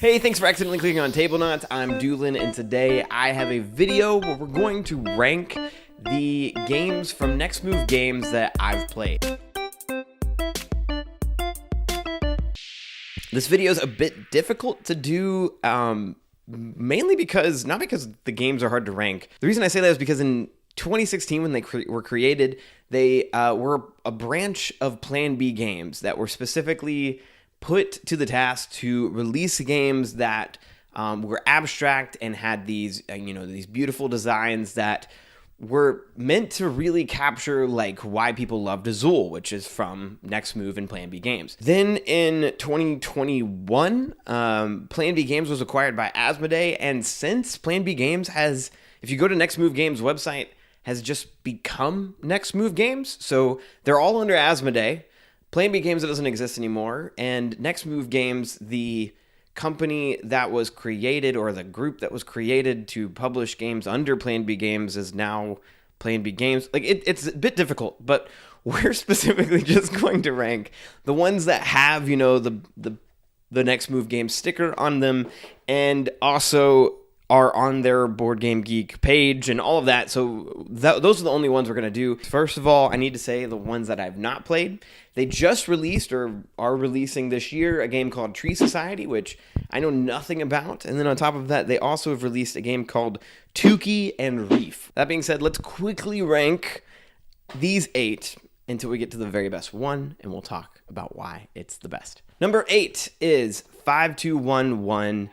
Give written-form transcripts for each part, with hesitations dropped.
Hey, thanks for accidentally clicking on Tablenauts. I'm Doolin, and today I have a video where we're going to rank the games from Next Move Games that I've played. This video is a bit difficult to do, mainly because, not because the games are hard to rank. The reason I say that is because in 2016, when they were created, they were a branch of Plan B games that were specifically put to the task to release games that were abstract and had these, these beautiful designs that were meant to really capture like why people loved Azul, which is from Next Move and Plan B Games. Then in 2021, Plan B Games was acquired by Asmodee, and since Plan B Games has, if you go to Next Move Games website, has just become Next Move Games. So they're all under Asmodee. Plan B Games doesn't exist anymore, and Next Move Games, the company that was created, or the group that was created to publish games under Plan B Games, is now Plan B Games. Like it's a bit difficult, but we're specifically just going to rank the ones that have, the Next Move Games sticker on them, and also are on their Board Game Geek page and all of that. So those are the only ones we're going to do. First of all, I need to say the ones that I've not played. They just released, or are releasing this year, a game called Tree Society, which I know nothing about. And then on top of that, they also have released a game called Tukey and Reef. That being said, let's quickly rank these 8 until we get to the very best one, and we'll talk about why it's the best. Number 8 is 5211.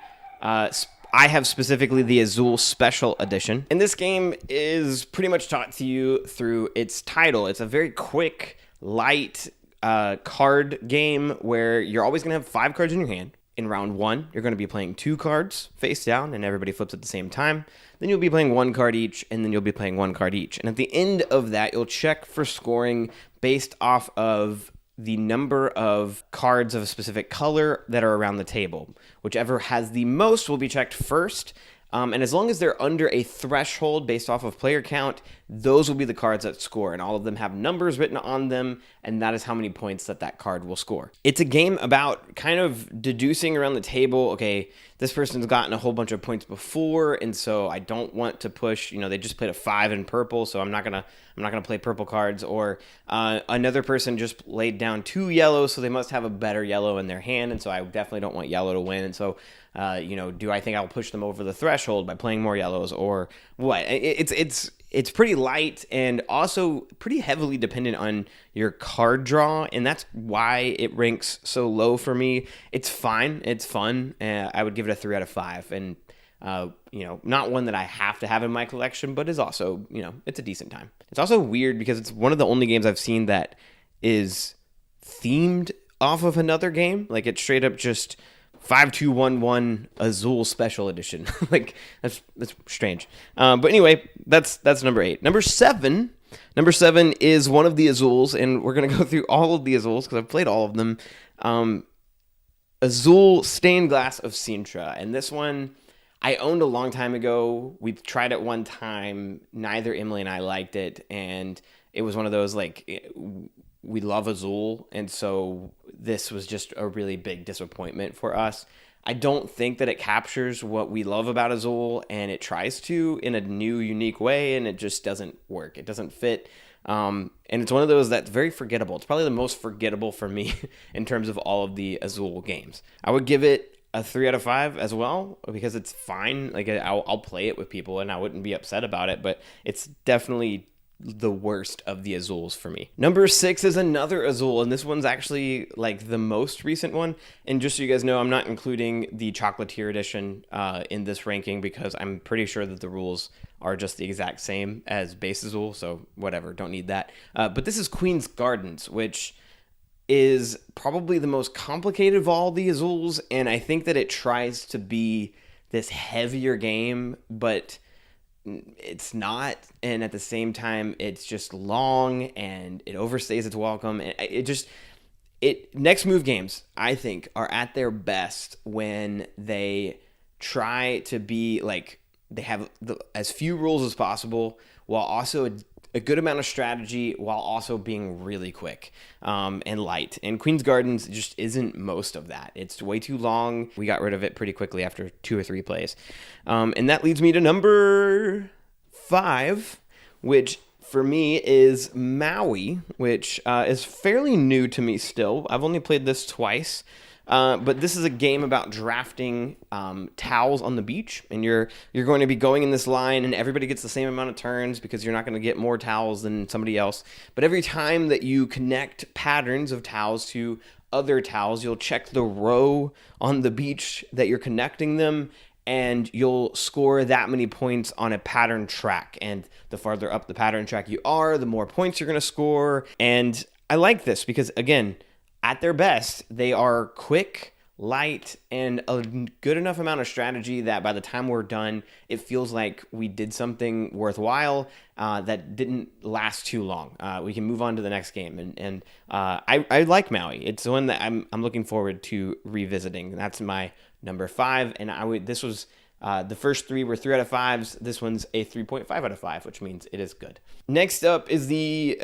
I have specifically the Azul Special Edition. And this game is pretty much taught to you through its title. It's a very quick, light card game where you're always going to have 5 cards in your hand. In round 1, you're going to be playing 2 cards face down, and everybody flips at the same time. Then you'll be playing 1 card each, and then you'll be playing 1 card each. And at the end of that, you'll check for scoring based off of the number of cards of a specific color that are around the table. Whichever has the most will be checked first. And as long as they're under a threshold based off of player count, those will be the cards that score. And all of them have numbers written on them, and that is how many points that card will score. It's a game about kind of deducing around the table, okay, this person's gotten a whole bunch of points before, and so I don't want to push, they just played a 5 in purple, so I'm not gonna play purple cards. Or another person just laid down 2 yellows, so they must have a better yellow in their hand, and so I definitely don't want yellow to win. And so do I think I'll push them over the threshold by playing more yellows, or what? It's pretty light and also pretty heavily dependent on your card draw, and that's why it ranks so low for me. It's fine. It's fun. I would give it a 3 out of 5, and not one that I have to have in my collection, but is also, it's a decent time. It's also weird because it's one of the only games I've seen that is themed off of another game. Like, it's straight up just 5211 Azul Special Edition. Like, that's strange. But anyway, that's number 8. Number 7 is one of the Azuls, and we're gonna go through all of the Azuls because I've played all of them. Azul Stained Glass of Sintra, and this one I owned a long time ago. We tried it one time. Neither Emily and I liked it, and it was one of those, like, we love Azul, and so this was just a really big disappointment for us. I don't think that it captures what we love about Azul, and it tries to in a new, unique way, and it just doesn't work. It doesn't fit, and it's one of those that's very forgettable. It's probably the most forgettable for me in terms of all of the Azul games. I would give it a 3 out of 5 as well, because it's fine. Like, I'll play it with people, and I wouldn't be upset about it, but it's definitely the worst of the Azuls for me. Number 6 is another Azul, and this one's actually like the most recent one. And just so you guys know, I'm not including the Chocolatier edition in this ranking because I'm pretty sure that the rules are just the exact same as base Azul, so whatever, don't need that. But this is Queen's Gardens, which is probably the most complicated of all the Azuls, and I think that it tries to be this heavier game, but it's not, and at the same time it's just long and it overstays its welcome. And Next Move Games, I think, are at their best when they try to be like, they have as few rules as possible while also a good amount of strategy, while also being really quick and light. And Queen's Gardens just isn't most of that. It's way too long. We got rid of it pretty quickly after 2 or 3 plays. And that leads me to number 5, which for me is Maui, which is fairly new to me still. I've only played this twice. But this is a game about drafting towels on the beach, and you're going to be going in this line, and everybody gets the same amount of turns because you're not going to get more towels than somebody else. But every time that you connect patterns of towels to other towels, you'll check the row on the beach that you're connecting them, and you'll score that many points on a pattern track. And the farther up the pattern track you are, the more points you're going to score. And I like this because, again, at their best, they are quick, light, and a good enough amount of strategy that by the time we're done, it feels like we did something worthwhile that didn't last too long. We can move on to the next game, and I like Maui. It's the one that I'm looking forward to revisiting. That's my number 5, and this was the first 3 were 3 out of 5s. This one's a 3.5 out of 5, which means it is good. Next up is the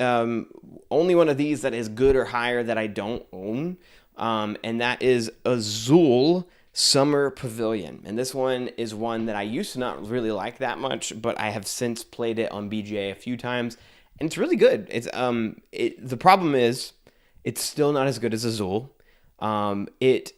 only one of these that is good or higher that I don't own, and that is Azul Summer Pavilion. And this one is one that I used to not really like that much, but I have since played it on BGA a few times, and it's really good. It's the problem is it's still not as good as Azul. It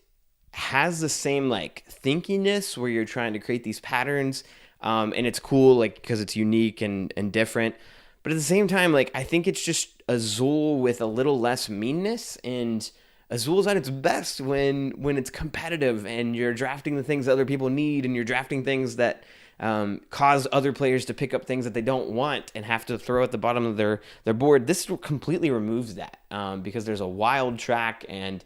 has the same like thinkiness where you're trying to create these patterns, and it's cool like because it's unique and different. But at the same time, like I think it's just Azul with a little less meanness, and Azul's at its best when it's competitive and you're drafting the things that other people need, and you're drafting things that cause other players to pick up things that they don't want and have to throw at the bottom of their board. This completely removes that because there's a wild track, and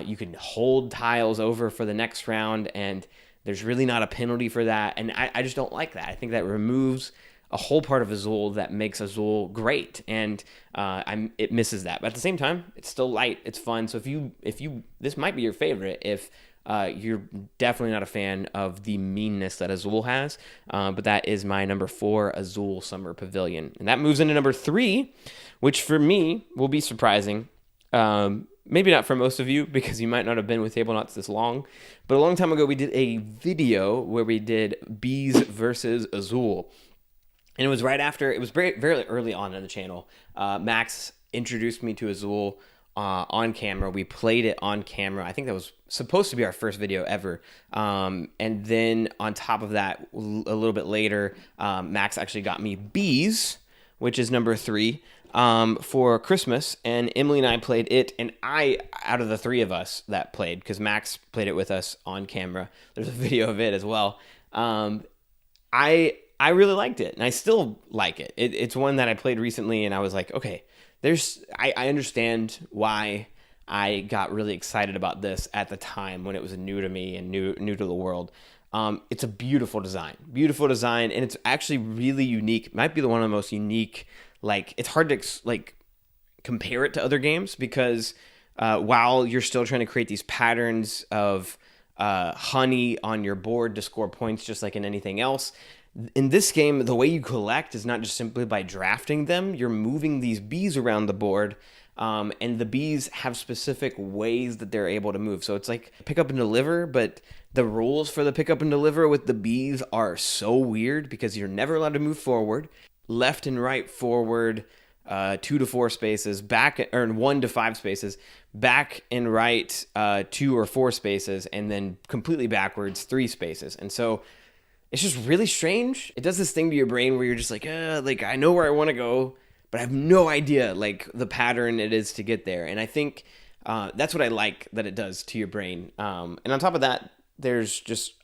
you can hold tiles over for the next round, and there's really not a penalty for that. And I just don't like that. I think that removes a whole part of Azul that makes Azul great, and it misses that. But at the same time, it's still light, it's fun. So if you this might be your favorite if you're definitely not a fan of the meanness that Azul has. But that is my number 4, Azul Summer Pavilion, and that moves into number 3, which for me will be surprising. Maybe not for most of you, because you might not have been with Tablenauts this long, but a long time ago we did a video where we did Bees versus Azul. And it was right after, it was very, very early on in the channel. Max introduced me to Azul on camera. We played it on camera. I think that was supposed to be our first video ever. And then on top of that, a little bit later, Max actually got me Bees, which is number 3, for Christmas. And Emily and I played it. And out of the 3 of us that played, because Max played it with us on camera, there's a video of it as well. I really liked it, and I still like it. It's one that I played recently, and I was like, okay, I understand why I got really excited about this at the time when it was new to me and new to the world. It's a beautiful design, and it's actually really unique. It might be one of the most unique. Like, it's hard to compare it to other games because while you're still trying to create these patterns of honey on your board to score points, just like in anything else. In this game, the way you collect is not just simply by drafting them. You're moving these bees around the board, and the bees have specific ways that they're able to move. So it's like pick up and deliver, but the rules for the pick up and deliver with the bees are so weird because you're never allowed to move forward, left and right forward, 2 to 4 spaces, back or 1 to 5 spaces, back and right 2 or 4 spaces, and then completely backwards 3 spaces. And so it's just really strange. It does this thing to your brain where you're just like I know where I want to go, but I have no idea like the pattern it is to get there. And I think that's what I like that it does to your brain. And on top of that, there's just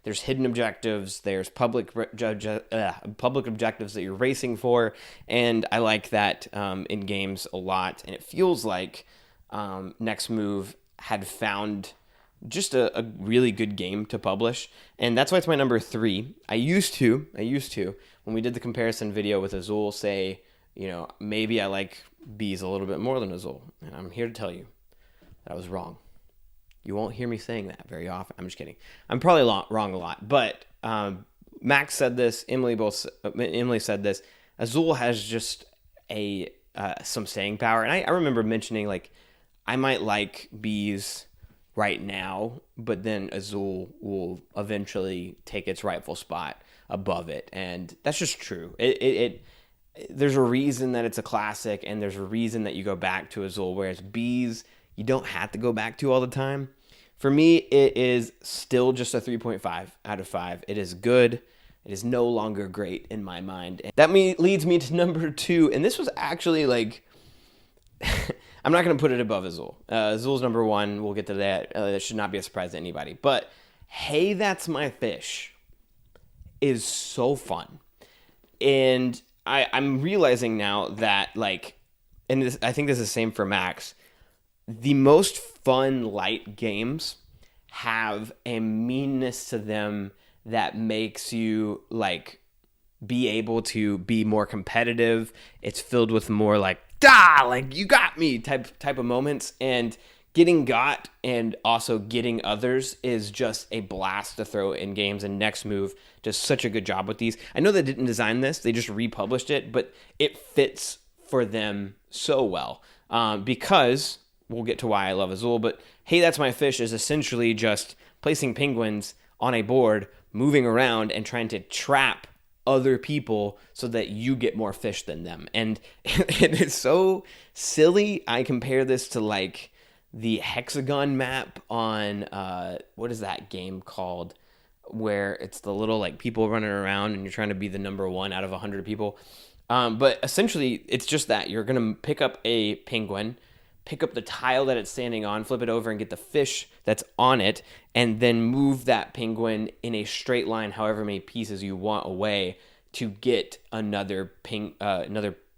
there's hidden objectives, there's public objectives that you're racing for, and I like that in games a lot. And it feels like Next Move had found just a really good game to publish, and that's why it's my number 3. I used to, when we did the comparison video with Azul, say, maybe I like Bees a little bit more than Azul, and I'm here to tell you that I was wrong. You won't hear me saying that very often. I'm just kidding. I'm probably wrong a lot, but Max said this, Emily said this. Azul has just some staying power. And I remember mentioning, like, I might like bees right now, but then Azul will eventually take its rightful spot above it. And that's just true. There's a reason that it's a classic, and there's a reason that you go back to Azul, whereas bees, you don't have to go back to all the time. For me, it is still just a 3.5 out of 5. It is good. It is no longer great in my mind. And that leads me to number 2, and this was actually like, I'm not going to put it above Azul. Azul's number 1. We'll get to that. It should not be a surprise to anybody. But Hey, That's My Fish is so fun. And I'm realizing now that, like, and this, I think this is the same for Max, the most fun light games have a meanness to them that makes you, like, be able to be more competitive. It's filled with more, like, like, you got me type of moments, and getting got and also getting others is just a blast to throw in games. And Next Move does such a good job with these. I know they didn't design this, they just republished it, but it fits for them so well, because we'll get to why I love Azul, but Hey, That's My Fish is essentially just placing penguins on a board, moving around and trying to trap other people so that you get more fish than them. And it is so silly. I compare this to, like, the hexagon map on what is that game called, where it's the little, like, people running around and you're trying to be the number 1 out of 100 people. But essentially it's just that you're gonna pick up a penguin, pick up the tile that it's standing on, flip it over and get the fish that's on it, and then move that penguin in a straight line however many pieces you want away to get another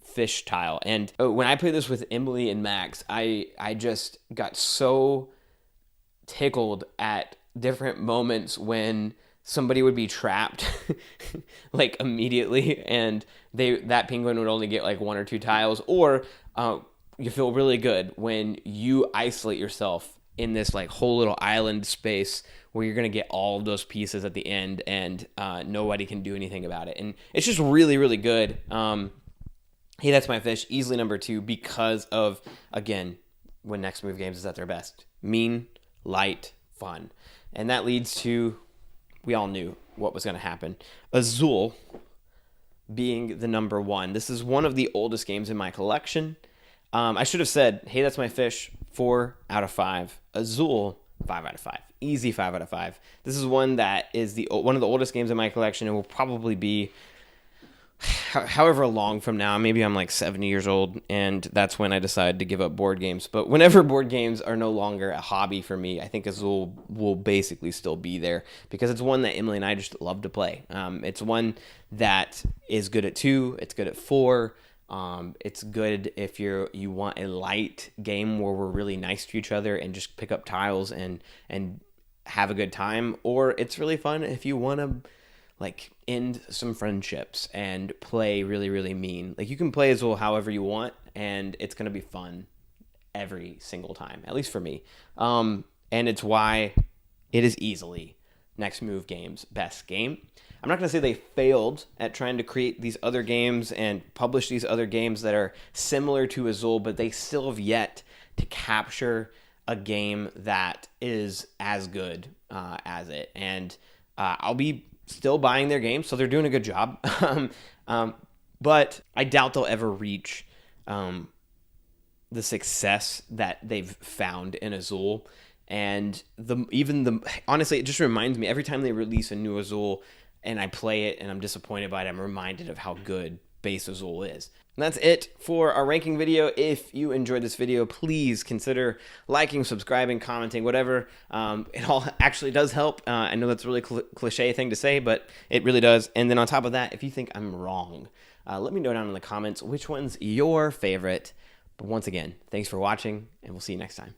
fish tile. And when I played this with Emily and Max, I just got so tickled at different moments when somebody would be trapped like immediately, and that penguin would only get like 1 or 2 tiles, or you feel really good when you isolate yourself in this, like, whole little island space where you're going to get all of those pieces at the end, and nobody can do anything about it. And it's just really, really good. Hey, That's My Fish, easily number 2, because of, again, when Next Move Games is at their best. Mean, light, fun. And that leads to, we all knew what was going to happen. Azul being the number 1. This is one of the oldest games in my collection. I should have said, Hey, That's My Fish, 4 out of 5. Azul, 5 out of 5. Easy 5 out of 5. This is one that is one of the oldest games in my collection, and will probably be however long from now. Maybe I'm like 70 years old, and that's when I decided to give up board games. But whenever board games are no longer a hobby for me, I think Azul will basically still be there, because it's one that Emily and I just love to play. It's one that is good at 2. It's good at 4. It's good if you want a light game where we're really nice to each other and just pick up tiles and have a good time. Or it's really fun if you want to, like, end some friendships and play really, really mean. Like, you can play Azul however you want, and it's going to be fun every single time, at least for me. And it's why it is easily Next Move Games' best game. I'm not going to say they failed at trying to create these other games and publish these other games that are similar to Azul, but they still have yet to capture a game that is as good as it. And I'll be still buying their games, so they're doing a good job. But I doubt they'll ever reach the success that they've found in Azul. And honestly, it just reminds me, every time they release a new Azul and I play it and I'm disappointed by it, I'm reminded of how good base Azul is. And that's it for our ranking video. If you enjoyed this video, please consider liking, subscribing, commenting, whatever. It all actually does help. I know that's a really cliche thing to say, but it really does. And then on top of that, if you think I'm wrong, let me know down in the comments which one's your favorite. But once again, thanks for watching, and we'll see you next time.